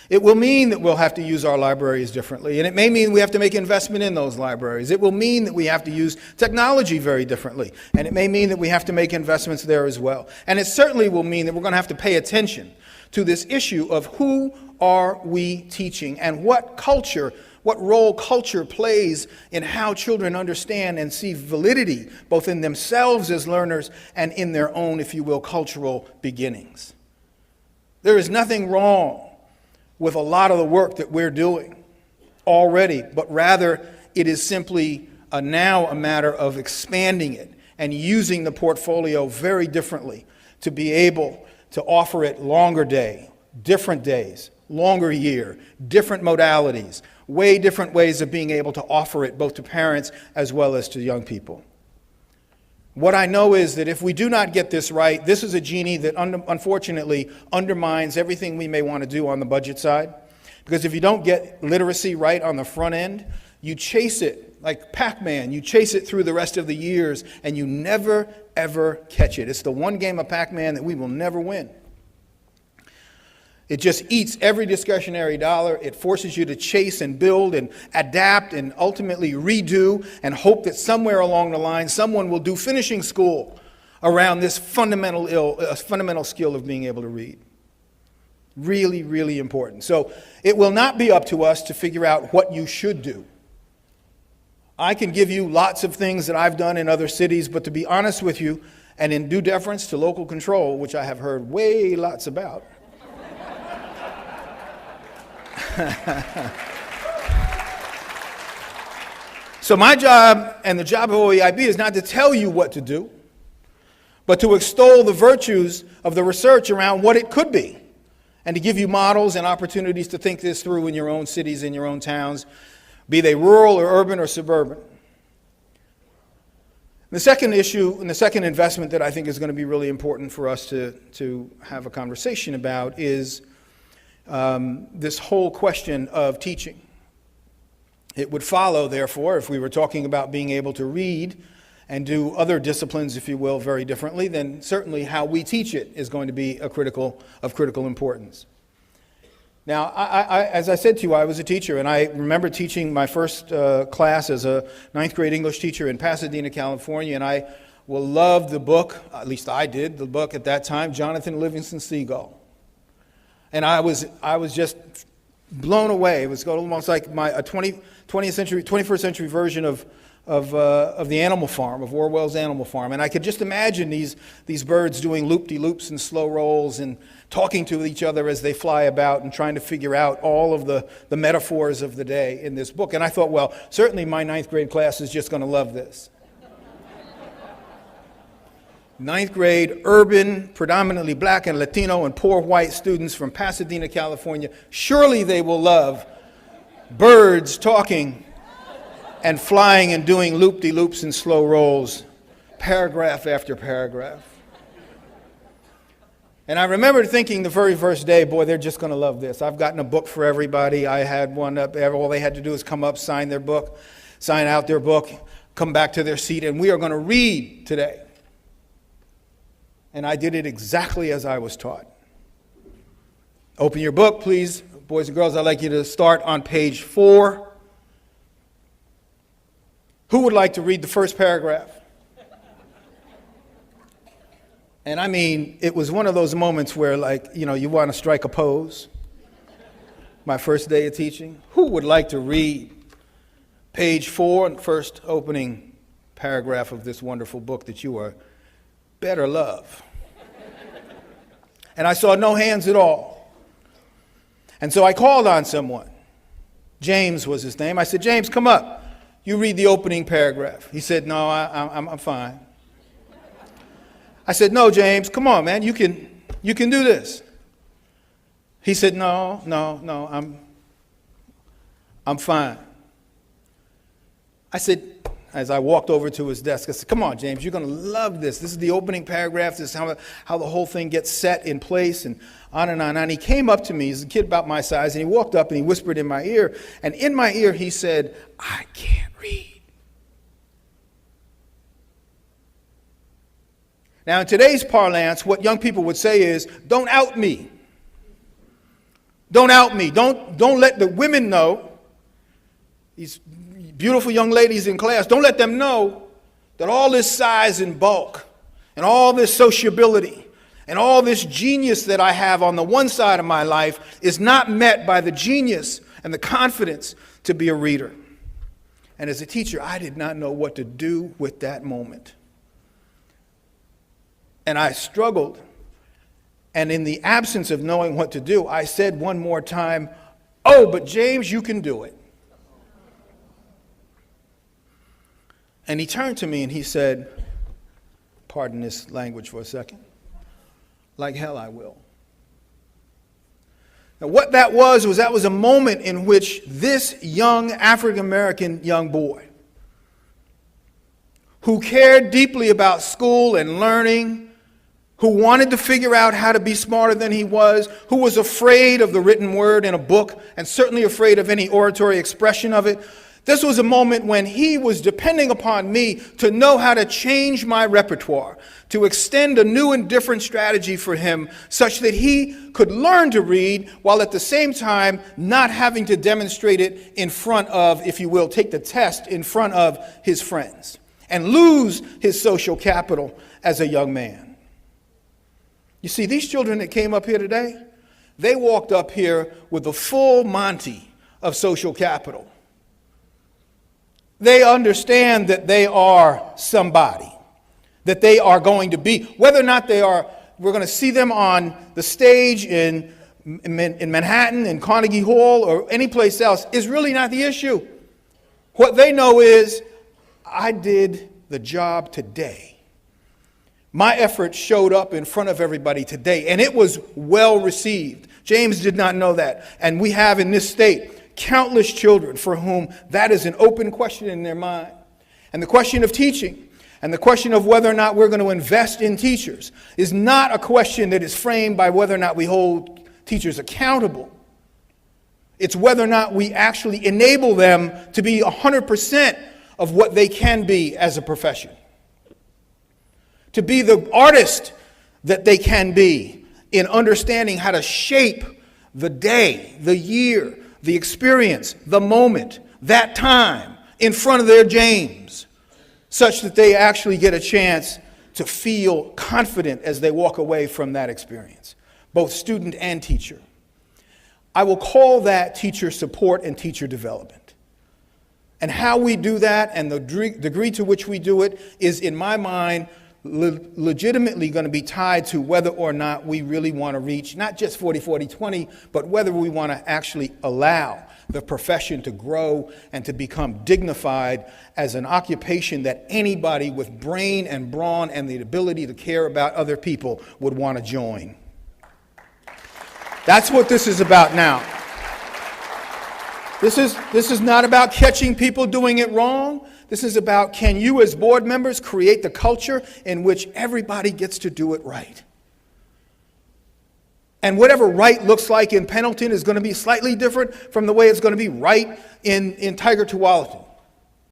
It will mean that we'll have to use our libraries differently, and it may mean we have to make investment in those libraries. It will mean that we have to use technology very differently, and it may mean that we have to make investments there as well. And it certainly will mean that we're going to have to pay attention to this issue of who are we teaching and what role culture plays in how children understand and see validity, both in themselves as learners and in their own, if you will, cultural beginnings. There is nothing wrong with a lot of the work that we're doing already, but rather it is simply now a matter of expanding it and using the portfolio very differently to be able to offer it longer day, different days, longer year, different modalities, way different ways of being able to offer it both to parents as well as to young people. What I know is that if we do not get this right, this is a genie that unfortunately undermines everything we may want to do on the budget side. Because if you don't get literacy right on the front end, you chase it like Pac-Man. You chase it through the rest of the years and you never, ever catch it. It's the one game of Pac-Man that we will never win. It just eats every discretionary dollar. It forces you to chase and build and adapt and ultimately redo and hope that somewhere along the line someone will do finishing school around this fundamental skill of being able to read. Really, really important. So it will not be up to us to figure out what you should do. I can give you lots of things that I've done in other cities, but to be honest with you, and in due deference to local control, which I have heard way lots about, so my job and the job of OEIB is not to tell you what to do, but to extol the virtues of the research around what it could be, and to give you models and opportunities to think this through in your own cities, in your own towns, be they rural or urban or suburban. The second issue and the second investment that I think is going to be really important for us to have a conversation about is this whole question of teaching. It would follow, therefore, if we were talking about being able to read and do other disciplines, if you will, very differently, then certainly how we teach it is going to be of critical importance. Now, as I said to you, I was a teacher, and I remember teaching my first class as a ninth grade English teacher in Pasadena, California, and I loved the book, at least I did, the book at that time, Jonathan Livingston Seagull. And I was just blown away. It was almost like a 21st century version of the Animal Farm, of Orwell's Animal Farm. And I could just imagine these birds doing loop-de-loops and slow rolls and talking to each other as they fly about and trying to figure out all of the metaphors of the day in this book. And I thought, well, certainly my ninth grade class is just going to love this. Ninth grade, urban, predominantly black and Latino and poor white students from Pasadena, California. Surely they will love birds talking and flying and doing loop-de-loops and slow rolls, paragraph after paragraph. And I remember thinking the very first day, boy, they're just going to love this. I've gotten a book for everybody. I had one up. All they had to do is come up, sign out their book, come back to their seat, and we are going to read today. And I did it exactly as I was taught. Open your book, please. Boys and girls, I'd like you to start on page 4. Who would like to read the first paragraph? And I mean, it was one of those moments where, you want to strike a pose. My first day of teaching. Who would like to read page 4, the first opening paragraph of this wonderful book that you are better love? And I saw no hands at all. And so I called on someone. James was his name. I said, James, come up. You read the opening paragraph. He said, no, I'm fine. I said, no, James, come on, man. You can do this. He said, no, I'm fine. I said, as I walked over to his desk, I said, come on, James, you're going to love this. This is the opening paragraph. This is how the whole thing gets set in place, and on and on. And he came up to me. He's a kid about my size, and he walked up and he whispered in my ear. And in my ear, he said, I can't read. Now, in today's parlance, what young people would say is, don't out me. Don't out me. Don't let the women know, these beautiful young ladies in class, don't let them know that all this size and bulk and all this sociability and all this genius that I have on the one side of my life is not met by the genius and the confidence to be a reader. And as a teacher, I did not know what to do with that moment. And I struggled. And in the absence of knowing what to do, I said one more time, "Oh, but James, you can do it." And he turned to me and he said, pardon this language for a second, "Like hell I will." Now what that was a moment in which this young African-American young boy, who cared deeply about school and learning, who wanted to figure out how to be smarter than he was, who was afraid of the written word in a book, and certainly afraid of any oratory expression of it, this was a moment when he was depending upon me to know how to change my repertoire, to extend a new and different strategy for him such that he could learn to read while at the same time not having to demonstrate it in front of, if you will, take the test in front of his friends and lose his social capital as a young man. You see, these children that came up here today, they walked up here with the full Monty of social capital. They understand that they are somebody, that they are going to be. Whether or not they are, we're going to see them on the stage in Manhattan, in Carnegie Hall, or any place else, is really not the issue. What they know is, I did the job today. My effort showed up in front of everybody today, and it was well received. James did not know that. And we have in this state countless children for whom that is an open question in their mind. And the question of teaching and the question of whether or not we're going to invest in teachers is not a question that is framed by whether or not we hold teachers accountable. It's whether or not we actually enable them to be 100% of what they can be as a profession. To be the artist that they can be in understanding how to shape the day, the year, the experience, the moment, that time in front of their James, such that they actually get a chance to feel confident as they walk away from that experience, both student and teacher. I will call that teacher support and teacher development. And how we do that and the degree to which we do it is, in my mind, legitimately going to be tied to whether or not we really want to reach not just 40-40-20, but whether we want to actually allow the profession to grow and to become dignified as an occupation that anybody with brain and brawn and the ability to care about other people would want to join. That's what this is about now. This is not about catching people doing it wrong. This is about, can you as board members create the culture in which everybody gets to do it right? And whatever right looks like in Pendleton is going to be slightly different from the way it's going to be right in Tiger Tualatin.